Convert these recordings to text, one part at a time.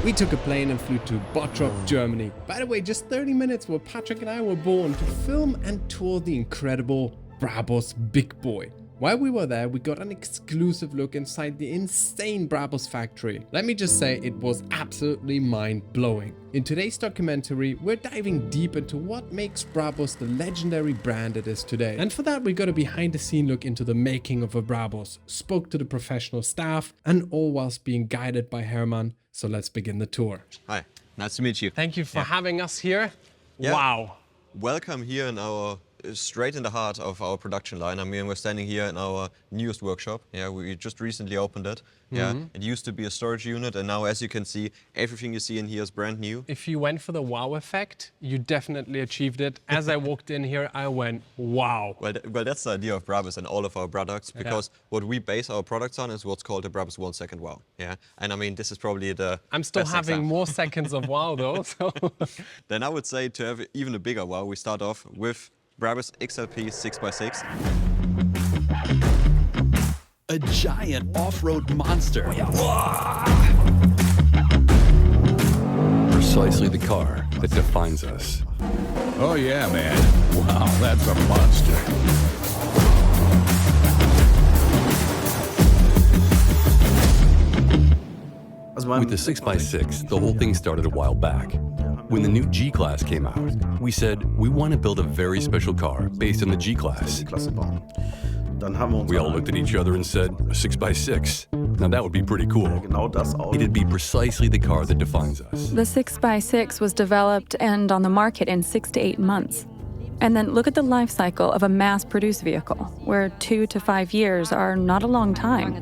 We took a plane and flew to Bottrop, Germany. By the way, just 30 minutes where Patrick and I were born to film and tour the incredible BRABUS Big Boy. While we were there, we got an exclusive look inside the insane BRABUS factory. Let me just say, it was absolutely mind-blowing. In today's documentary, we're diving deep into what makes BRABUS the legendary brand it is today. And for that, we got a behind-the-scene look into the making of a BRABUS, spoke to the professional staff, and all whilst being guided by Herman. So let's begin the tour. Hi, nice to meet you. Thank you for having us here. Yeah. Wow. Welcome here in our straight in the heart of our production line. I mean, we're standing here in our newest workshop. Yeah, we just recently opened it. Yeah, it used to be a storage unit, and now, as you can see, everything you see in here is brand new. If you went for the wow effect, you definitely achieved it. As I walked in here, I went, wow. Well, that's the idea of BRABUS and all of our products, because what we base our products on is what's called the BRABUS 1 second wow. Yeah, and I mean, this is probably the I'm still best having example. more seconds of wow, though. So. Then I would say, to have even a bigger wow, we start off with BRABUS XLP 6x6. A giant off-road monster. Precisely the car that defines us. Oh yeah, man. Wow, that's a monster. With the 6x6, the whole thing started a while back. When the new G-Class came out, we said we want to build a very special car based on the G-Class. We all looked at each other and said, a 6x6. Now that would be pretty cool. It'd be precisely the car that defines us. The 6x6 was developed and on the market in 6 to 8 months. And then look at the life cycle of a mass-produced vehicle, where 2 to 5 years are not a long time.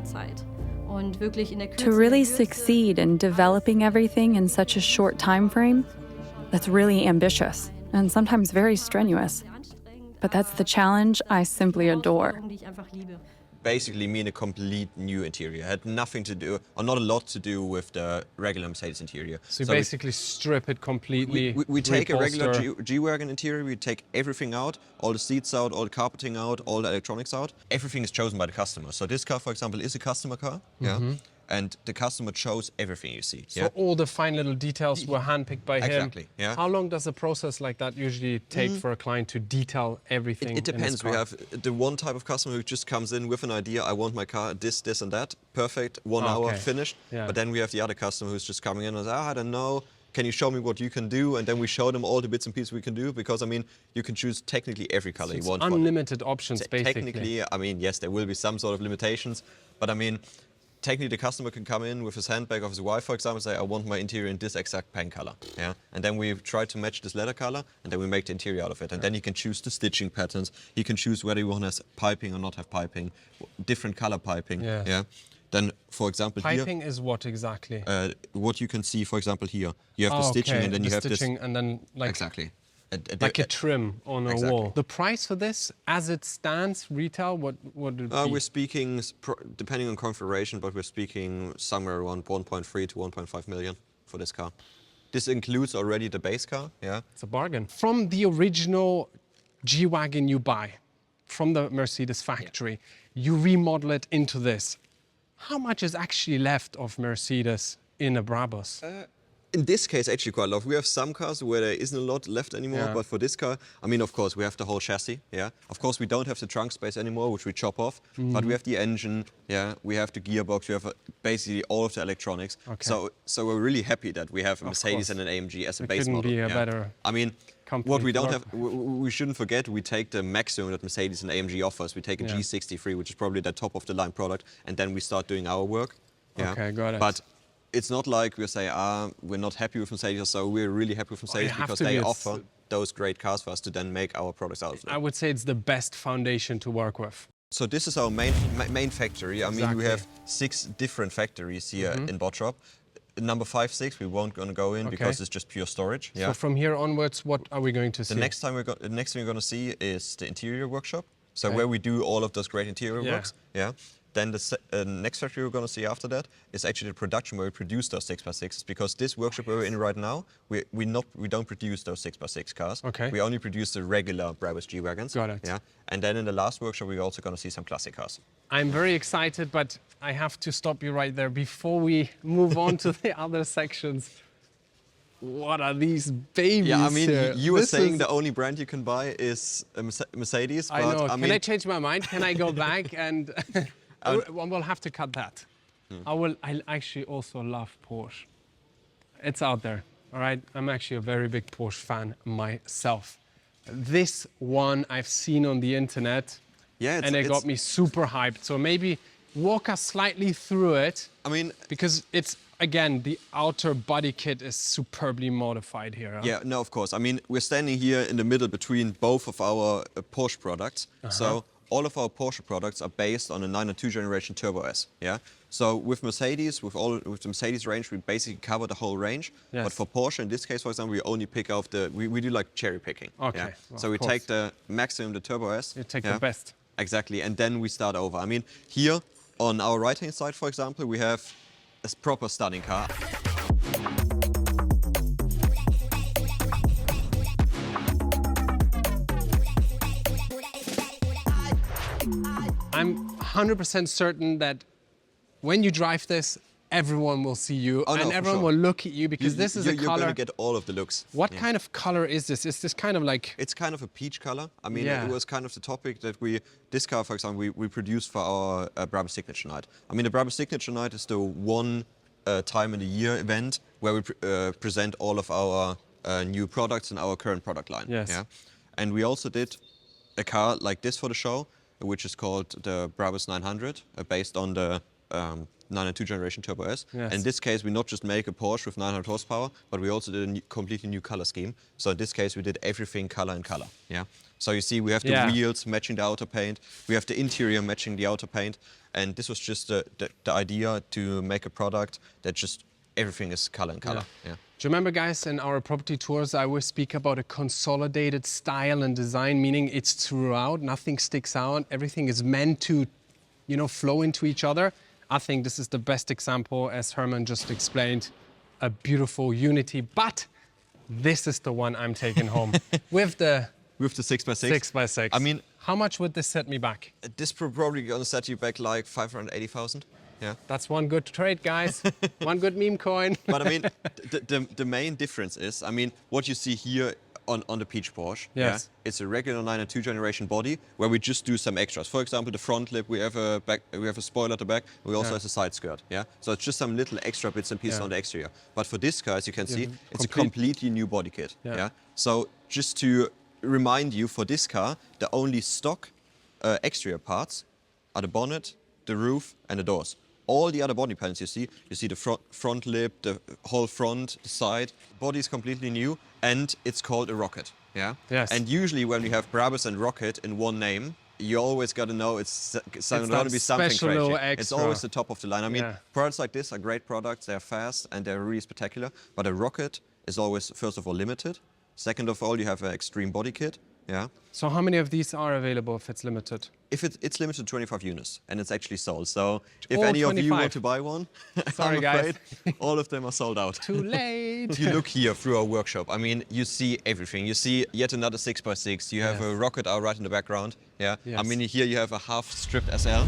To really succeed in developing everything in such a short time frame, that's really ambitious and sometimes very strenuous. But that's the challenge I simply adore. Basically mean a complete new interior. It had nothing to do, or not a lot to do, with the regular Mercedes interior. So you basically strip it completely. We take a regular G-Wagon interior, we take everything out, all the seats out, all the carpeting out, all the electronics out. Everything is chosen by the customer. So this car, for example, is a customer car. Yeah. And the customer chose everything you see. So all the fine little details were handpicked by him. Exactly, yeah. How long does a process like that usually take for a client to detail everything? It depends. We have the one type of customer who just comes in with an idea, I want my car this, this and that. Perfect, 1 hour, finished. Yeah. But then we have the other customer who's just coming in and says, I don't know, can you show me what you can do? And then we show them all the bits and pieces we can do, because, I mean, you can choose technically every color you want. Unlimited options, basically. Technically, I mean, yes, there will be some sort of limitations, but I mean, technically, the customer can come in with his handbag of his wife, for example, and say, I want my interior in this exact paint color. Yeah? And then we try to match this leather color, and then we make the interior out of it. And then he can choose the stitching patterns. He can choose whether he wants piping or not have piping, different color piping. Yes. Yeah? Then, for example, piping is what exactly? What you can see, for example, here. You have the stitching, and then you have this. And then, like, exactly. Like a trim on a wall. The price for this, as it stands, retail, what would it be? We're speaking, depending on configuration, but we're speaking somewhere around 1.3 to 1.5 million for this car. This includes already the base car, yeah. It's a bargain. From the original G-Wagon you buy, from the Mercedes factory, you remodel it into this. How much is actually left of Mercedes in a BRABUS? In this case, actually quite a lot. We have some cars where there isn't a lot left anymore, but for this car, I mean, of course, we have the whole chassis, yeah. Of course, we don't have the trunk space anymore, which we chop off, but we have the engine, yeah. We have the gearbox, we have basically all of the electronics. So we're really happy that we have a Mercedes and an AMG as a base model. Couldn't be a better. I mean, what we don't have, we shouldn't forget, we take the maximum that Mercedes and AMG offers. We take a G63, which is probably the top of the line product, and then we start doing our work. Yeah? Okay, got it. But it's not like we say, we're not happy with Mercedes, so we're really happy with Mercedes because they offer those great cars for us to then make our products out of them. I would say it's the best foundation to work with. So this is our main factory. I mean, we have 6 different factories here in Bottrop. Number 5, 6, we won't gonna go in because it's just pure storage. So from here onwards, what are we going to see? The next thing we're gonna see is the interior workshop. So where we do all of those great interior works. Yeah. then the next factory we're going to see after that is actually the production where we produce those 6x6s, because this workshop where we're in right now, we don't produce those 6x6 cars. Okay. We only produce the regular Brabus G-Wagons. Got it. Yeah. And then in the last workshop, we're also going to see some classic cars. I'm very excited, but I have to stop you right there before we move on to the other sections. What are these babies? Yeah, I mean, here? you were This saying is- the only brand you can buy is a Mercedes. I but know. I Can I change my mind? Can I go back and we'll have to cut that. I actually also love Porsche. It's out there. All right. I'm actually a very big Porsche fan myself. This one I've seen on the internet. Yeah, and it got me super hyped. So maybe walk us slightly through it. I mean, because it's, again, the outer body kit is superbly modified here. Huh? Yeah, no, of course. I mean, we're standing here in the middle between both of our Porsche products. So all of our Porsche products are based on a 992 generation Turbo S. Yeah. So with Mercedes, with the Mercedes range, we basically cover the whole range. Yes. But for Porsche, in this case, for example, we only pick out we do like cherry picking. Okay. Yeah? Well, So we of course. take the maximum, the Turbo S. You take the best. Exactly, and then we start over. I mean, here on our right-hand side, for example, we have a proper stunning car. I'm 100% certain that when you drive this, everyone will see you Oh, no, and for everyone sure. will look at you because this is a You're color. going to get all of the looks. What Yeah. kind of color is this? Is this kind of like... It's kind of a peach color. I mean, Yeah. it was kind of the topic that this car, for example, we produced for our Brabus Signature Night. I mean, the Brabus Signature Night is the one time in the year event where we present all of our new products in our current product line. Yes. Yeah? And we also did a car like this for the show, which is called the Brabus 900, based on the 992 generation Turbo S. Yes. In this case, we not just make a Porsche with 900 horsepower, but we also did a completely new color scheme. So in this case, we did everything color in color. Yeah. So you see, we have the Yeah. wheels matching the outer paint, we have the interior matching the outer paint, and this was just the idea to make a product that just everything is color in color. Yeah. Do you remember, guys, in our property tours, I always speak about a consolidated style and design, meaning it's throughout, nothing sticks out, everything is meant to, flow into each other. I think this is the best example, as Herman just explained, a beautiful unity. But this is the one I'm taking home with the 6x6. 6x6. I mean, how much would this set me back? this probably gonna set you back like 580,000. Yeah. That's one good trade, guys. One good meme coin. But I mean, the main difference is, I mean, what you see here on the Peach Porsche. Yes. Yeah, it's a regular 992 generation body where we just do some extras. For example, the front lip, we have a spoiler at the back. We also have a side skirt. Yeah. So it's just some little extra bits and pieces on the exterior. But for this car, as you can see, it's a completely new body kit. Yeah. So just to remind you, for this car, the only stock exterior parts are the bonnet, the roof, and the doors. All the other body panels you see the front lip, the whole front, the side. Body is completely new, and it's called a Rocket. Yeah. Yes. And usually when we have Brabus and Rocket in one name, you always got to know it's going to be something special crazy. little It's extra. always the top of the line. I mean, Yeah. products like this are great products. They're fast and they're really spectacular. But a Rocket is always, first of all, limited. Second of all, you have an extreme body kit. Yeah. So how many of these are available if it's limited? If it's limited to 25 units, and it's actually sold. So if Oh, any of you 25. want to buy one, Sorry, I'm guys. afraid all of them are sold out. Too late. If you look here through our workshop, I mean, you see everything. You see yet another 6x6. You have a Rocket out right in the background. Yeah. Yes. I mean, here you have a half-stripped SL.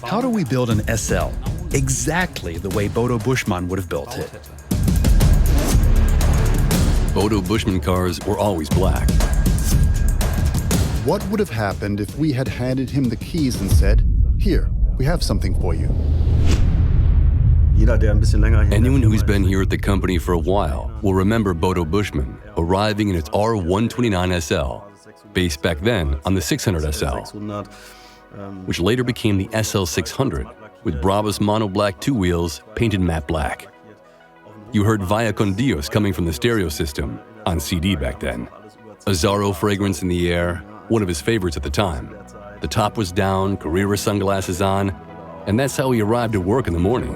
How do we build an SL exactly the way Bodo Buschmann would have built it? Bodo Buschmann cars were always black. What would have happened if we had handed him the keys and said, "Here, we have something for you"? Anyone who's been here at the company for a while will remember Bodo Buschmann arriving in its R129 SL, based back then on the 600 SL, which later became the SL600 with Brabus mono black 2 wheels painted matte black. You heard Vaya con Dios coming from the stereo system on CD back then. A Zorro fragrance in the air, one of his favorites at the time. The top was down, Carrera sunglasses on, and that's how he arrived at work in the morning.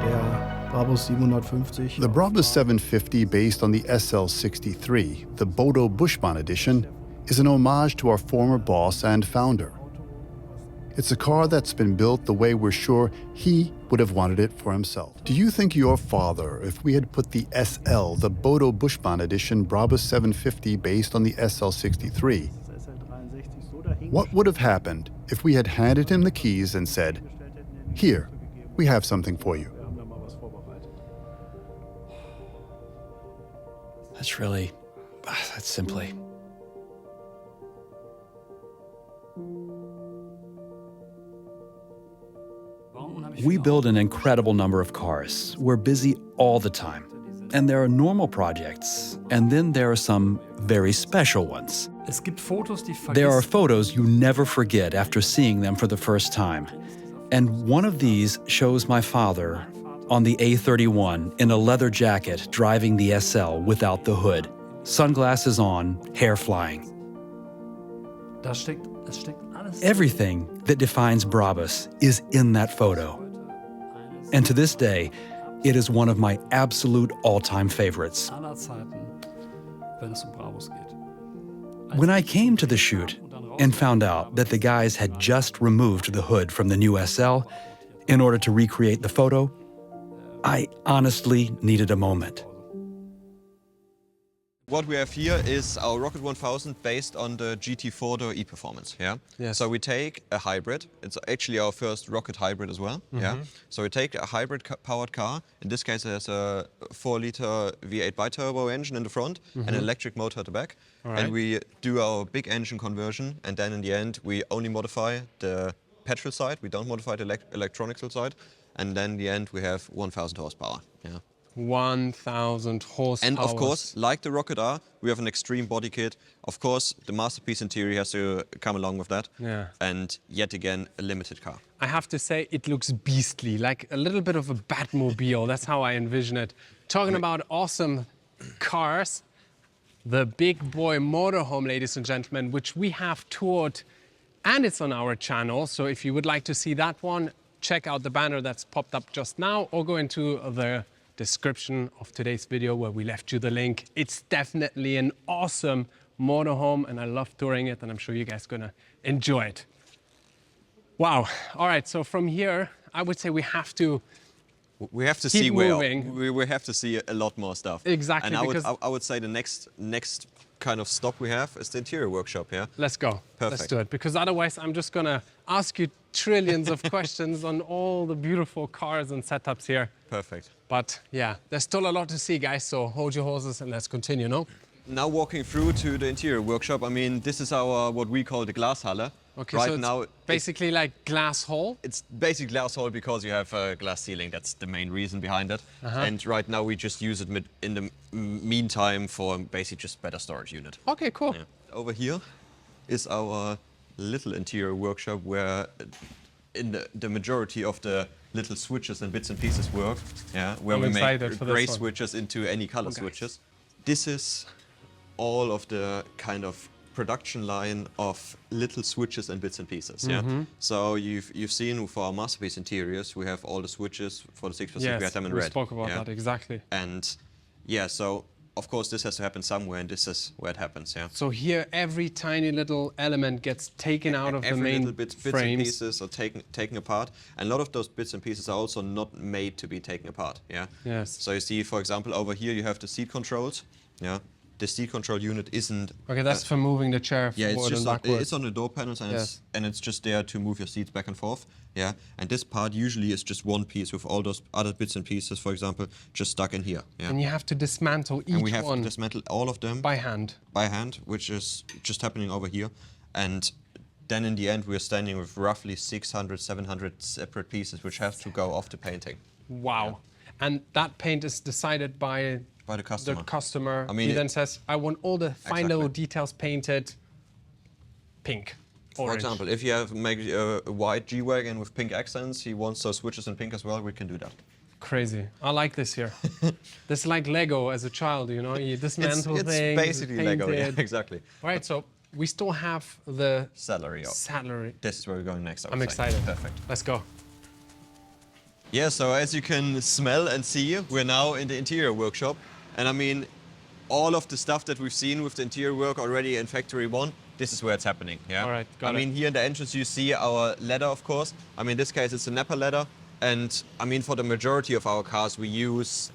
Der BRABUS 750. The BRABUS 750, based on the SL63, the Bodo Bushman edition, is an homage to our former boss and founder. It's a car that's been built the way we're sure he would have wanted it for himself. Do you think your father, if we had put the SL, the Bodo Bushman edition BRABUS 750 based on the SL63, what would have happened if we had handed him the keys and said, "Here, we have something for you"? That's simply. We build an incredible number of cars. We're busy all the time. And there are normal projects, and then there are some very special ones. There are photos you never forget after seeing them for the first time. And one of these shows my father on the A31 in a leather jacket driving the SL without the hood, sunglasses on, hair flying. Everything that defines Brabus is in that photo. And to this day, it is one of my absolute all-time favorites. When I came to the shoot and found out that the guys had just removed the hood from the new SL in order to recreate the photo, I honestly needed a moment. What we have here is our Rocket 1000 based on the GT4 E-Performance. Yeah. Yes. So we take a hybrid. It's actually our first Rocket hybrid as well. Yeah. So we take a hybrid powered car. In this case, it has a 4-liter V8 biturbo engine in the front and an electric motor at the back. And we do our big engine conversion. And then in the end, we only modify the petrol side. We don't modify the electronical side. And then in the end, we have 1,000 horsepower. Yeah. 1,000 horsepower. And of course, like the Rocket R, we have an extreme body kit. Of course, the Masterpiece interior has to come along with that. Yeah. And yet again, a limited car. I have to say, it looks beastly, like a little bit of a Batmobile. That's how I envision it. Talking about awesome cars, the big boy motorhome, ladies and gentlemen, which we have toured, and it's on our channel. So if you would like to see that one, check out the banner that's popped up just now, or go into the description of today's video where we left you the link. It's definitely an awesome motorhome and I love touring it, and I'm sure you guys are gonna enjoy it. Wow. All right, so from here, I would say we have to see moving. we have to see a lot more stuff. Exactly. And I would say the next kind of stop we have is the interior workshop. Yeah. Let's go. Perfect. Let's do it, because otherwise I'm just gonna ask you trillions of questions on all the beautiful cars and setups here. Perfect. But yeah, there's still a lot to see, guys, so hold your horses and let's continue, no? Now walking through to the interior workshop, I mean, this is our, what we call the Glashalle. Okay, right so it's now, basically like glass hall? It's basically glass hall because you have a glass ceiling. That's the main reason behind it. And right now we just use it in the meantime for basically just better storage unit. Okay, cool. Yeah. Over here is our little interior workshop where in the majority of the little switches and bits and pieces work. Yeah, where we make gray switches into any color switches. This is all of the kind of production line of little switches and bits and pieces. Yeah. So you've seen for our Masterpiece interiors, we have all the switches for the 6x6. We have them in red. We spoke about that, exactly. And yeah, so of course this has to happen somewhere, and this is where it happens. Yeah. So here, every tiny little element gets taken out of the main little bits and pieces are taken apart, and a lot of those bits and pieces are also not made to be taken apart. Yeah. Yes. So you see, for example, over here you have the seat controls. Yeah. The seat control unit isn't. Okay, that's for moving the chair forward and backwards. It's on the door panels, and it's just there to move your seats back and forth. Yeah, and this part usually is just one piece with all those other bits and pieces, for example, just stuck in here. Yeah. And you have to dismantle each one. And we have to dismantle all of them by hand. By hand, which is just happening over here, and then in the end we're standing with roughly 600, 700 separate pieces, which have to go off the painting. Wow, yeah. And that paint is decided by the customer. The customer. I mean, he then says, I want all the fine little details painted pink, orange. For example, if you make a white G-Wagon with pink accents, he wants those switches in pink as well, we can do that. Crazy. I like this here. This is like Lego as a child, you know? You dismantle things, It's basically Lego, yeah, exactly. All right, so we still have the saddlery. Saddlery. This is where we're going next, I'm excited. Perfect. Let's go. Yeah, so as you can smell and see, we're now in the interior workshop. And I mean, all of the stuff that we've seen with the interior work already in Factory 1, this is where it's happening, yeah? All right, got it. I mean, here in the entrance you see our leather, of course. I mean, in this case it's a Napa leather. And I mean, for the majority of our cars, we use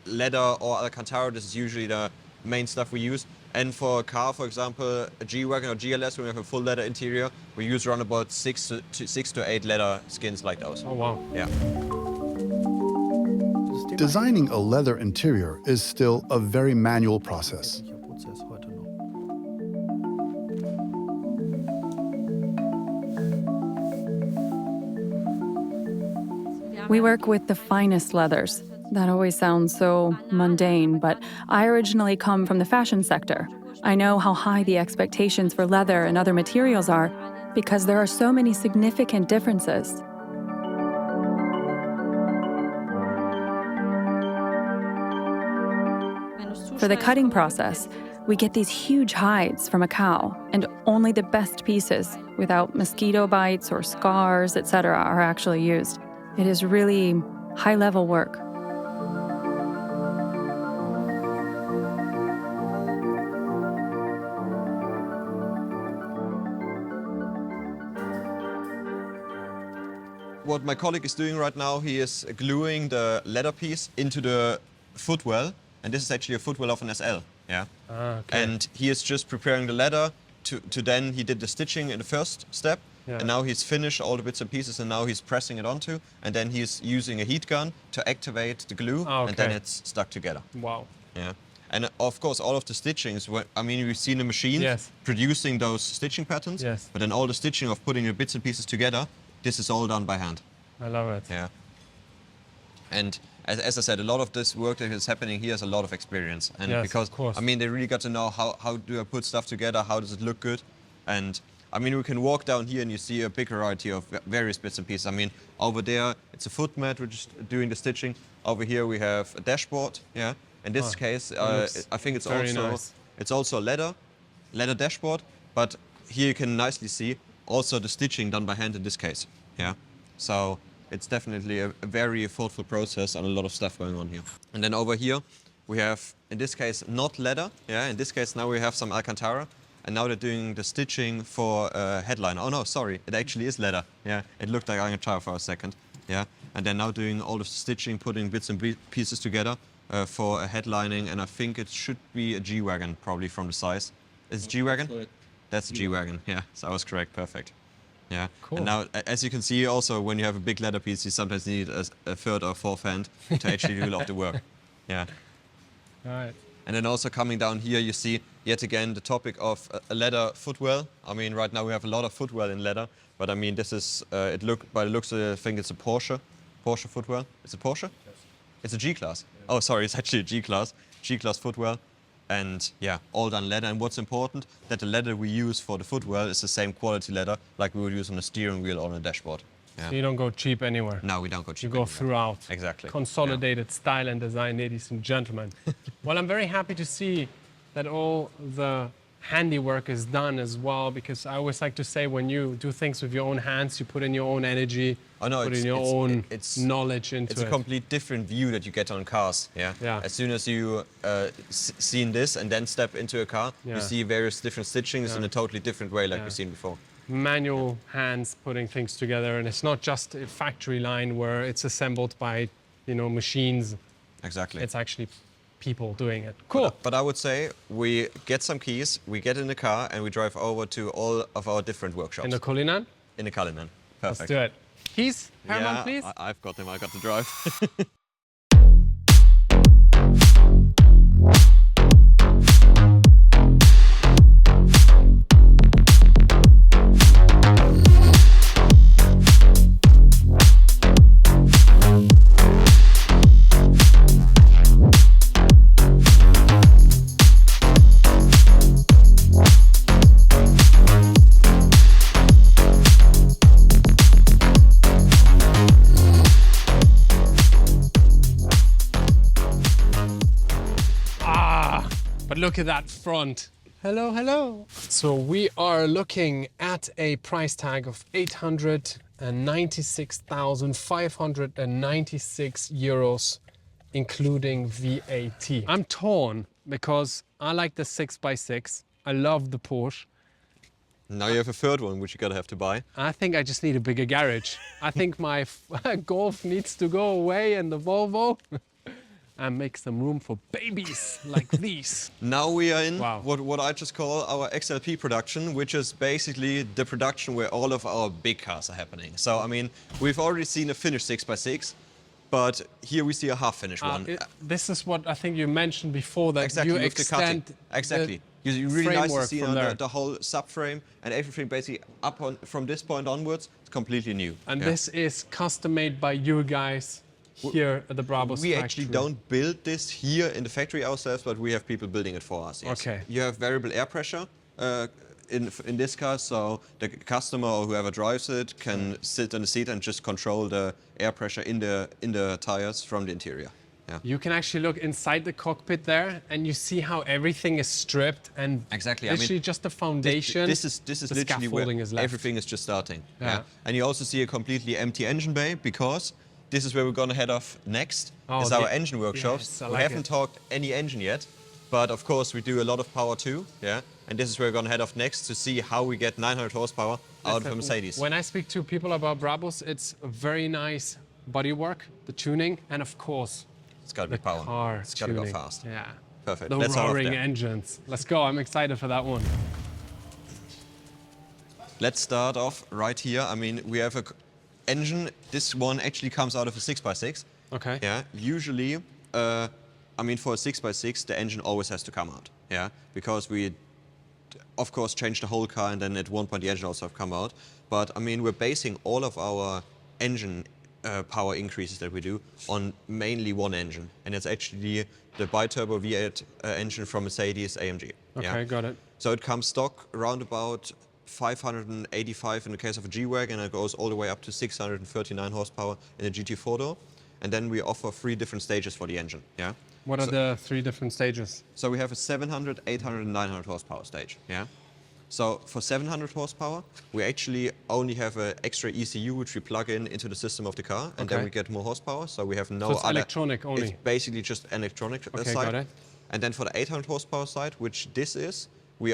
leather or Alcantara. This is usually the main stuff we use. And for a car, for example, a G-Wagon or GLS, when we have a full leather interior, we use around about 6 to 8 leather skins like those. Oh, wow. Yeah. Designing a leather interior is still a very manual process. We work with the finest leathers. That always sounds so mundane, but I originally come from the fashion sector. I know how high the expectations for leather and other materials are because there are so many significant differences. For the cutting process, we get these huge hides from a cow, and only the best pieces, without mosquito bites or scars, etc., are actually used. It is really high-level work. What my colleague is doing right now, he is gluing the leather piece into the footwell, and this is actually a footwell of an SL, yeah? Okay. And he is just preparing the leather to then he did the stitching in the first step, yeah. And now he's finished all the bits and pieces, and now he's pressing it onto, and then he's using a heat gun to activate the glue, Okay. and then it's stuck together. Wow. Yeah. And of course, all of the stitchings, I mean, we've seen the machine Yes. producing those stitching patterns, Yes. but then all the stitching of putting the bits and pieces together, this is all done by hand. I love it. Yeah. And as I said, a lot of this work that is happening here is a lot of experience. And Yes, because, of course. I mean, they really got to know how do I put stuff together, how does it look good. And I mean, we can walk down here and you see a big variety of various bits and pieces. I mean, over there, it's a foot mat, which is doing the stitching. Over here, we have a dashboard, yeah. In this case, I think it's also a leather dashboard, but here you can nicely see also the stitching done by hand in this case, yeah. So it's definitely a very thoughtful process and a lot of stuff going on here. And then over here, we have, in this case, not leather, yeah. In this case, now we have some Alcantara. And now they're doing the stitching for a headliner. Oh no, sorry, it actually is leather. Yeah, it looked like Alcantara for a second. Yeah, and they're now doing all of the stitching, putting bits and pieces together for a headlining. And I think it should be a G-Wagon, probably from the size. Is it G-Wagon? That's a G-Wagon. Yeah, so I was correct. Perfect. Yeah. Cool. And now, as you can see, also when you have a big leather piece, you sometimes need a third or fourth hand to actually do a lot of the work. Yeah. All right. And then also coming down here, you see yet again the topic of a leather footwell. I mean, right now we have a lot of footwell in leather, but I mean, this is, by the looks of it, I think it's a Porsche footwell. It's a Porsche? Yes. It's a G-Class. Yeah. Oh, sorry, it's actually a G-Class footwell. And yeah, all done leather. And what's important, that the leather we use for the footwell is the same quality leather like we would use on a steering wheel or on a dashboard. Yeah. So you don't go cheap anywhere. No, we don't go cheap. You go anywhere. throughout. Exactly. Consolidated style and design, ladies and gentlemen. Well, I'm very happy to see that all the handiwork is done as well, because I always like to say when you do things with your own hands, you put in your own energy, put in your own knowledge into it. It's a complete different view that you get on cars. Yeah. Yeah. As soon as you seen this and then step into a car, you see various different stitchings in a totally different way, like we've seen before. Manual hands putting things together, and it's not just a factory line where it's assembled by, machines. Exactly. It's actually people doing it. Cool. But I would say we get some keys, we get in the car, and we drive over to all of our different workshops. In the Cullinan? In the Cullinan. Perfect. Let's do it. Keys, Herman, please. I've got them. I got to drive. But look at that front. Hello, hello. So we are looking at a price tag of 800 196,596 euros, including VAT. I'm torn because I like the 6x6. I love the Porsche. Now you have a third one, which you're gonna have to buy. I think I just need a bigger garage. I think my Golf needs to go away and the Volvo and make some room for babies like these. Now we are in Wow. what I just call our XLP production, which is basically the production where all of our big cars are happening. So, I mean, we've already seen a finished 6x6, but here we see a half-finished one. This is what I think you mentioned before, that Exactly, you with the cutting. extend Exactly. You really nice to framework see from there. the whole subframe and everything basically up on from this point onwards. It's completely new. And Yeah. this is custom made by you guys here at the BRABUS We factory. actually don't build this here in the factory ourselves, but we have people building it for us. Yes. Okay. You have variable air pressure in this car, so the customer or whoever drives it can sit on the seat and just control the air pressure in the tires from the interior. Yeah. You can actually look inside the cockpit there, and you see how everything is stripped and Exactly, I mean, literally just the foundation. This is the literally scaffolding where is left. everything is just starting. Yeah. And you also see a completely empty engine bay because this is where we're going to head off next. Oh, is our engine workshops. yes, I we like haven't it. talked any engine yet, but of course we do a lot of power too. Yeah. And this is where we're going to head off next to see how we get 900 horsepower out of a Mercedes. When I speak to people about BRABUS, it's a very nice bodywork, the tuning, and of course, It's got to the be power. car It's got to go tuning. fast. Yeah. Perfect. The Let's head off roaring there. engines. Let's go. I'm excited for that one. Let's start off right here. I mean, we have a engine. This one actually comes out of a 6x6. Okay. Yeah. Usually, I mean, for a 6x6, the engine always has to come out. Yeah. Because we, of course, changed the whole car, and then at one point the engine also have come out. But I mean, we're basing all of our engine power increases that we do on mainly one engine, and it's actually the biturbo V8 engine from Mercedes AMG. Okay, got it. So it comes stock around about 585 in the case of a G-Wagon, and it goes all the way up to 639 horsepower in a GT 4-door. And then we offer 3 different stages for the engine. Yeah. What are the 3 different stages? So we have a 700, 800, and 900 horsepower stage. Yeah. So for 700 horsepower, we actually only have an extra ECU which we plug into the system of the car, and then Okay. we get more horsepower. So we have no So it's other. electronic only? It's basically just electronic Okay, side. got it. And then for the 800 horsepower side, which this is, we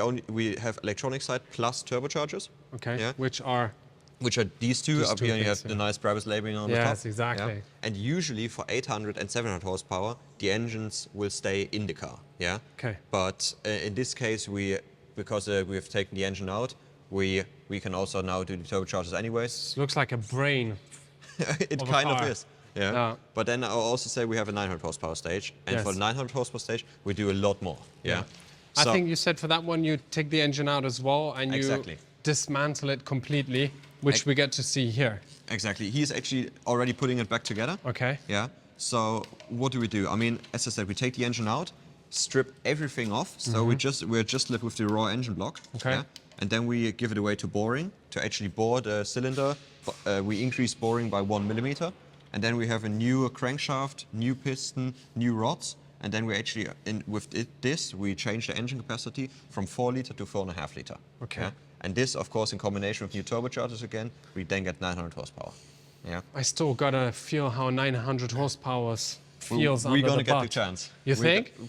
have electronic side plus turbochargers. Okay. Yeah. Which are Which are these two. These Up two here you things, have the yeah. nice BRABUS labeling on the top. Yes, exactly. And usually for 800 and 700 horsepower, the engines will stay in the car. Yeah. Okay. But in this case, because we have taken the engine out, we can also now do the turbochargers anyways. looks like a brain. It of a kind of car. is. Yeah. Yeah. But then I'll also say we have a 900 horsepower stage, and Yes. for the 900 horsepower stage, we do a lot more. Yeah. I So- think you said for that one you take the engine out as well and you Exactly. dismantle it completely, which we get to see here. Exactly. He's actually already putting it back together. Okay. Yeah. So what do we do? I mean, as I said, we take the engine out, strip everything off. So we're just left with the raw engine block. Mm-hmm. Okay. Yeah? And then we give it away to boring to actually bore the cylinder. We increase boring by 1 millimeter, and then we have a new crankshaft, new piston, new rods. And then we actually, we change the engine capacity from 4 liter to 4.5 liter. Okay. And this, of course, in combination with new turbochargers again, we then get 900 horsepower. Yeah. I still gotta feel how 900 horsepower feels We're under gonna the get butt. the chance. You think? We're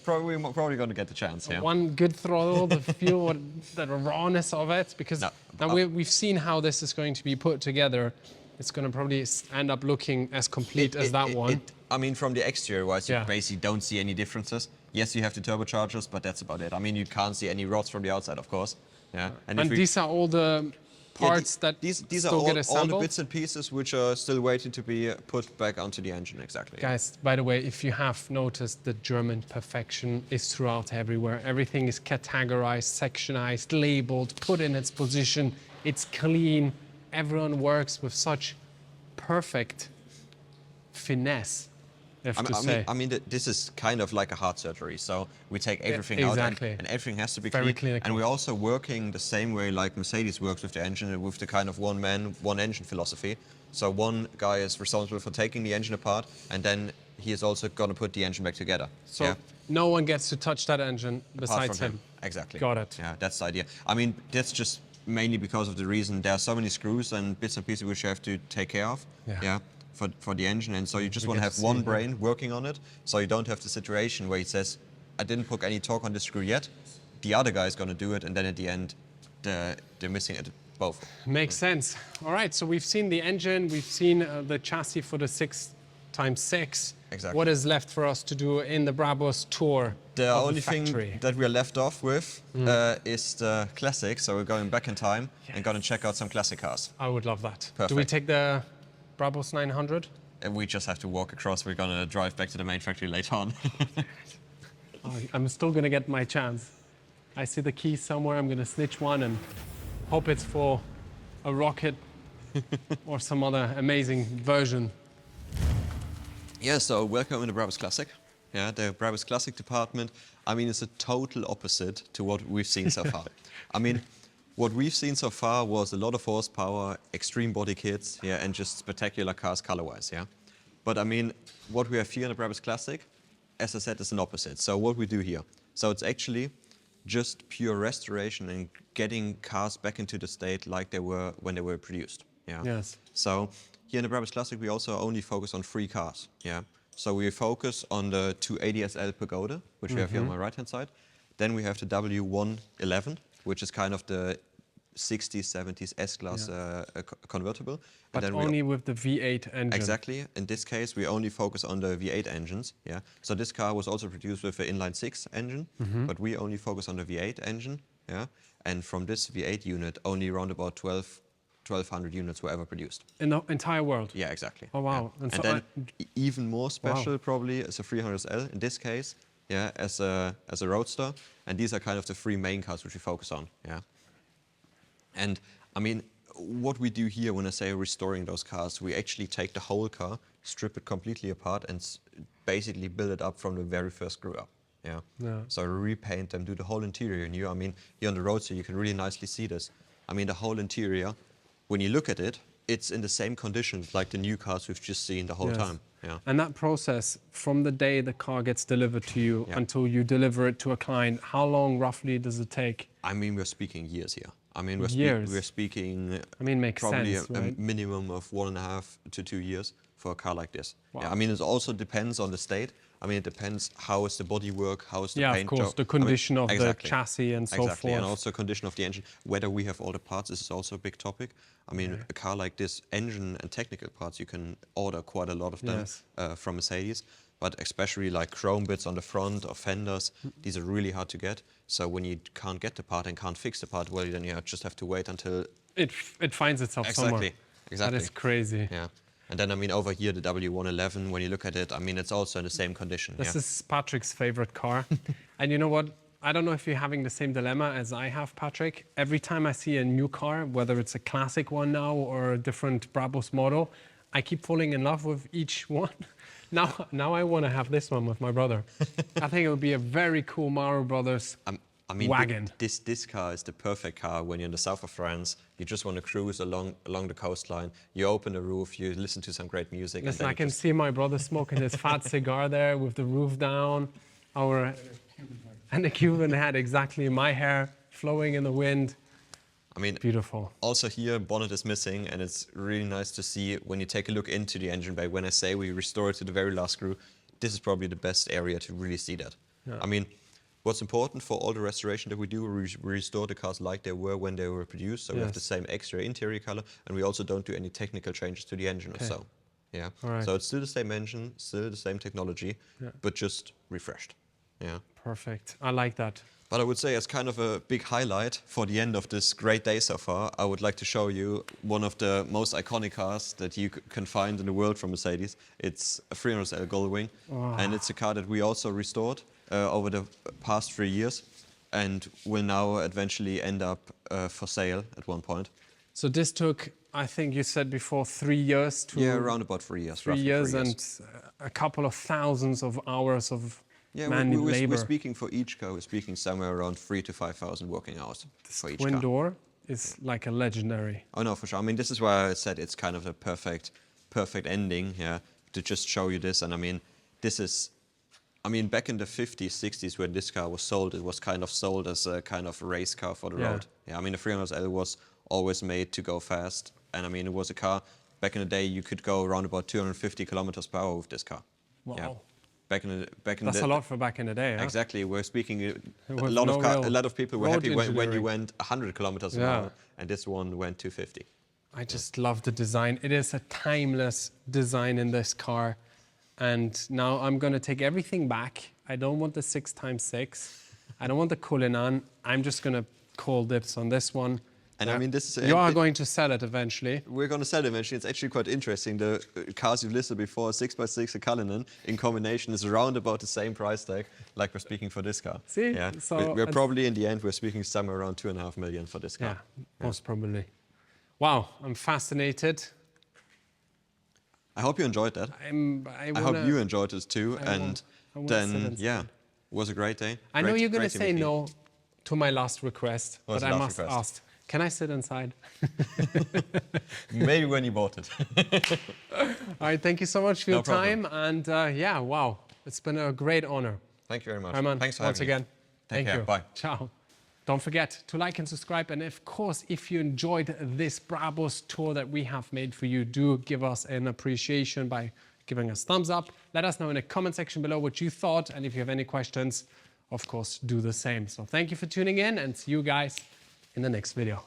probably gonna get the chance. Yeah. One good throttle to feel the rawness of it, because No, now we've seen how this is going to be put together. It's going to probably end up looking as complete as that one. I mean, from the exterior wise, Yeah. you basically don't see any differences. Yes, you have the turbochargers, but that's about it. I mean, you can't see any rods from the outside, of course. Yeah. And if we- these are all the yeah, parts that these still are get all the assembled? bits and pieces which are still waiting to be put back onto the engine. Exactly. Guys, by the way, if you have noticed, the German perfection is throughout everywhere. Everything is categorized, sectionized, labeled, put in its position. It's clean. Everyone works with such perfect finesse, I have to say. I mean, this is kind of like a heart surgery. So we take everything exactly. out, and everything has to be Very clean. clinical. And we're also working the same way like Mercedes works with the engine, with the kind of one man, one engine philosophy. So one guy is responsible for taking the engine apart, and then he is also going to put the engine back together. So yeah? no one gets to touch that engine Apart besides from him. Exactly. Got it. Yeah, that's the idea. I mean, that's just mainly because of the reason there are so many screws and bits and pieces which you have to take care of. Yeah. For the engine, and so you just want to have one brain working on it, so you don't have the situation where it says, I didn't put any torque on this screw yet, the other guy is going to do it, and then at the end, they're missing it both. Makes sense. All right, so we've seen the engine, we've seen the chassis for the 6x6. Exactly. What is left for us to do in the Brabus tour? The only thing that we are left off with is the classic, so we're going back in time and going to check out some classic cars. I would love that. Perfect. Do we take the Brabus 900? And we just have to walk across. We're going to drive back to the main factory later on. I'm still going to get my chance. I see the keys somewhere. I'm going to snitch one and hope it's for a Rocket or some other amazing version. Yeah, so welcome in the Brabus Classic. Yeah, the Brabus Classic department. I mean, it's a total opposite to what we've seen so far. I mean, what we've seen so far was a lot of horsepower, extreme body kits, yeah, and just spectacular cars color-wise, yeah. But I mean, what we have here in the Brabus Classic, as I said, is an opposite. So what we do here, so it's actually just pure restoration and getting cars back into the state like they were when they were produced, yeah. Yes. So here in the Brabus Classic, we also only focus on 3 cars, yeah. So we focus on the 280 SL Pagoda, which we have here on my right-hand side. Then we have the W111, which is kind of the 60s, 70s S-Class convertible. But and then only with the V8 engine. Exactly. In this case, we only focus on the V8 engines. Yeah. So this car was also produced with an inline-6 engine, but we only focus on the V8 engine. Yeah. And from this V8 unit, only around about 1,200 units were ever produced. In the entire world? Yeah, exactly. Oh, wow. Yeah. And then even more special probably is a 300SL in this case, yeah, as a roadster. And these are kind of the 3 main cars which we focus on. Yeah. And I mean, what we do here when I say restoring those cars, we actually take the whole car, strip it completely apart, and basically build it up from the very first screw up. Yeah. So repaint them, do the whole interior new. I mean, here on the roadster, you can really nicely see this. I mean, the whole interior, when you look at it, it's in the same conditions like the new cars we've just seen the whole time. Yeah. And that process, from the day the car gets delivered to you until you deliver it to a client, how long roughly does it take? I mean, we're speaking years here. I mean, we're speaking makes probably sense, a right? minimum of 1.5 to 2 years for a car like this. Wow. Yeah, I mean, it also depends on the state. I mean, it depends how is the bodywork, how is the paint of course, job. the condition of exactly. the chassis and so Exactly, forth. and also condition of the engine. Whether we have all the parts, this is also a big topic. I mean, a car like this, engine and technical parts, you can order quite a lot of them from Mercedes. But especially like chrome bits on the front or fenders, these are really hard to get. So when you can't get the part and can't fix the part, well, then you just have to wait until it finds itself somewhere. Exactly. That is crazy. Yeah. And then, I mean, over here, the W111, when you look at it, I mean, it's also in the same condition. This is Patrick's favorite car. And you know what? I don't know if you're having the same dilemma as I have, Patrick. Every time I see a new car, whether it's a classic one now or a different Brabus model, I keep falling in love with each one. Now I want to have this one with my brother. I think it would be a very cool Marobrothers wagon. This car is the perfect car when you're in the south of France. You just want to cruise along the coastline. You open the roof, you listen to some great music. Listen, I can see my brother smoking his fat cigar there with the roof down. And the Cuban hat, exactly. My hair flowing in the wind. I mean, beautiful. Also here, bonnet is missing, and it's really nice to see when you take a look into the engine bay. When I say we restore it to the very last screw, this is probably the best area to really see that. Yeah. I mean, what's important for all the restoration that we do, we restore the cars like they were when they were produced. So we have the same exterior interior color, and we also don't do any technical changes to the engine or so. Yeah. Right. So it's still the same engine, still the same technology, but just refreshed. Yeah. Perfect. I like that. But I would say as kind of a big highlight for the end of this great day so far, I would like to show you one of the most iconic cars that you can find in the world from Mercedes. It's a 300SL Gullwing, and it's a car that we also restored over the past 3 years and will now eventually end up for sale at one point. So this took, I think you said before, 3 years to... Yeah, around about 3 years. 3 years and a couple of thousands of hours of manual labor. We're speaking for each car, we're speaking somewhere around 3,000 to 5,000 working hours for each car. Twin door is like a legendary. Oh no, for sure. I mean, this is why I said it's kind of a perfect ending, yeah, to just show you this. And I mean, this is, I mean, back in the 50s, 60s, when this car was sold, it was kind of sold as a kind of race car for the road. Yeah, I mean, the 300L was always made to go fast. And I mean, it was a car, back in the day, you could go around about 250 kilometers per hour with this car. Wow. Yeah. That's a lot for back in the day, huh? Exactly. We're speaking, a was lot of people were happy when you engineering. went 100 kilometers an hour, and this one went 250. I just love the design. It is a timeless design in this car. And now I'm going to take everything back. I don't want the 6x6. I don't want the Cullinan. I'm just going to call dibs on this one. And I mean, this is... You are going to sell it eventually. We're going to sell it eventually. It's actually quite interesting. The cars you've listed before, 6x6, a Cullinan, in combination is around about the same price tag like we're speaking for this car. See? Yeah. So we're probably, in the end, we're speaking somewhere around 2.5 million for this car. Yeah, most probably. Wow, I'm fascinated. I hope you enjoyed that. I hope you enjoyed it too. And then, yeah, it was a great day. I know you're going to say no to my last request, but I must ask. Can I sit inside? Maybe when you bought it. All right, thank you so much for your time. And yeah, wow, it's been a great honor. Thank you very much. Herman, thanks for once having me. again. Take care. You. Bye. Ciao. Don't forget to like and subscribe. And of course, if you enjoyed this Brabus tour that we have made for you, do give us an appreciation by giving us thumbs up. Let us know in the comment section below what you thought. And if you have any questions, of course, do the same. So thank you for tuning in and see you guys in the next video.